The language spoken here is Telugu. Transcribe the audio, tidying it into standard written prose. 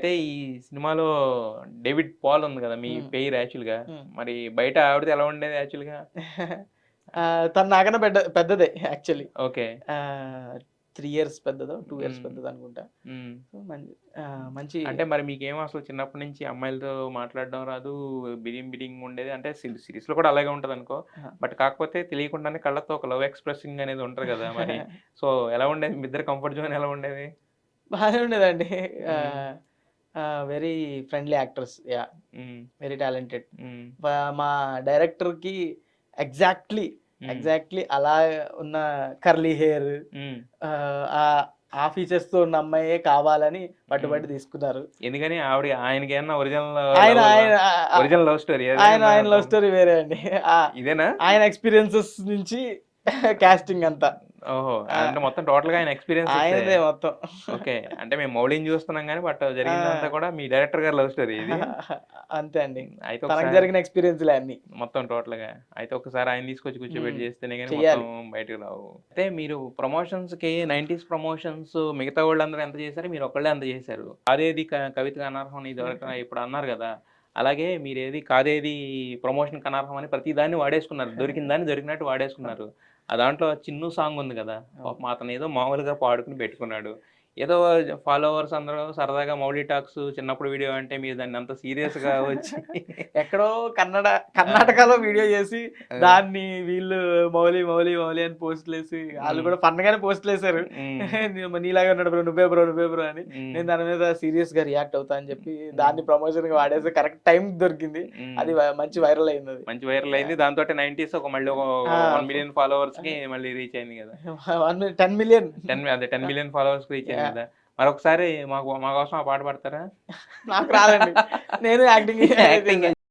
అయితే ఈ సినిమాలో డేవిడ్ పాల్ ఉంది కదా మీ పేరు యాక్చువల్గా, మరి బయట ఆవిడది ఎలా ఉండేది యాక్చువల్గా? తను నాకన్నా పెద్దదే యాక్చువల్లీ. ఓకే. 3 ఇయర్స్ పెద్దదో, 2 ఇయర్స్ పెద్దదో అనుకుంటా. సో మంచి అంటే మరి మీకేమో అసలు చిన్నప్పటి నుంచి అమ్మాయిలతో మాట్లాడడం రాదు, బిడింగ్ ఉండేది. అంటే సిరీస్లో కూడా అలాగే ఉంటుంది అనుకో, బట్ కాకపోతే తెలియకుండానే కళ్ళతో ఒక లవ్ ఎక్స్ప్రెసింగ్ అనేది ఉంటుంది కదా మరి. సో ఎలా ఉండేది మీ ఇద్దరు కంఫర్ట్ జోన్, ఎలా ఉండేది? బాగానే ఉండేదండి. Very friendly actors, yeah, very talented. మా డైరెక్టర్కి ఎగ్జాక్ట్లీ అలా ఉన్న కర్లీ హెయిర్, ఆ ఫీచర్స్ తో ఉన్న అమ్మాయే కావాలని పట్టుబట్టి తీసుకున్నారు. ఎందుకని ఆయనకి ఏమన్నా ఒరిజినల్ లవ్ స్టోరీ? ఆయన లవ్ స్టోరీ వేరే అండి. ఇదేనా ఆయన ఎక్స్పీరియన్సెస్ నుంచి కాస్టింగ్ అంతా. ఓహో, అంటే మొత్తం టోటల్ గా ఆయన ఎక్స్పీరియన్స్ ఆయనదే మొత్తం. ఓకే, అంటే మేము మౌలిని చూస్తున్నాం కానీ బట్ జరిగిందంతా కూడా మీ డైరెక్టర్ గారు లవ్ స్టోరీ ఇది. అంతే అండి, అయితే తనకు జరిగిన ఎక్స్పీరియన్స్ అన్ని మొత్తం టోటల్ గా. అయితే ఒకసారి ఆయన తీసుకొచ్చి కూర్చోబెట్టి చేస్తేనే కానీ మొత్తం బయటకు రావు. అయితే మీరు ప్రమోషన్స్ కి 90s ప్రమోషన్స్ మిగతా వాళ్ళందరూ ఎంత చేశారు, మీరు ఒకళ్ళే అంత చేశారు. అదేది కవితకు అనర్హం ఇది ఇప్పుడు అన్నారు కదా, అలాగే మీరు ఏది కాదేది ప్రమోషన్ అనర్హం అని ప్రతి దాన్ని వాడేసుకున్నారు, దొరికిన దాన్ని దొరికినట్టు వాడేసుకున్నారు. ఆ దాంట్లో చిన్ను సాంగ్ ఉంది కదా, పాపం అతను ఏదో మామూలుగా పాడుకుని పెట్టుకున్నాడు. ఏదో ఫాలోవర్స్ అందరూ సరదాగా మౌలి టాక్స్ చిన్నప్పుడు వీడియో అంటే మీరు దాన్ని అంత సీరియస్ గా వచ్చి ఎక్కడో కర్ణాటకలో వీడియో చేసి దాన్ని వీళ్ళు మౌలి మౌలి మౌలి అని పోస్టులు వేసి, వాళ్ళు కూడా ఫన్ గానే పోస్టులు వేసారు. నీలాగా ఉన్నాడు బ్రో, నువ్వే బ్రో అని. నేను దాని మీద సీరియస్ గా రియాక్ట్ అవుతా అని చెప్పి దాన్ని ప్రమోషన్ గా వాడేసి కరెక్ట్ టైం దొరికింది. అది మంచి వైరల్ అయింది. మంచి వైరల్ అయింది. దాంతో 90s మళ్ళీ 1 మిలియన్ ఫాలోవర్స్ కి మళ్ళీ రీచ్ అయింది కదా. 10 మిలియన్ 10 మిలియన్ ఫాలోవర్స్ రీచ్ అయింది కదా. మరొకసారి మా కోసం ఆ పాట పాడతారా? నాకు రాదండి, నేను యాక్టింగ్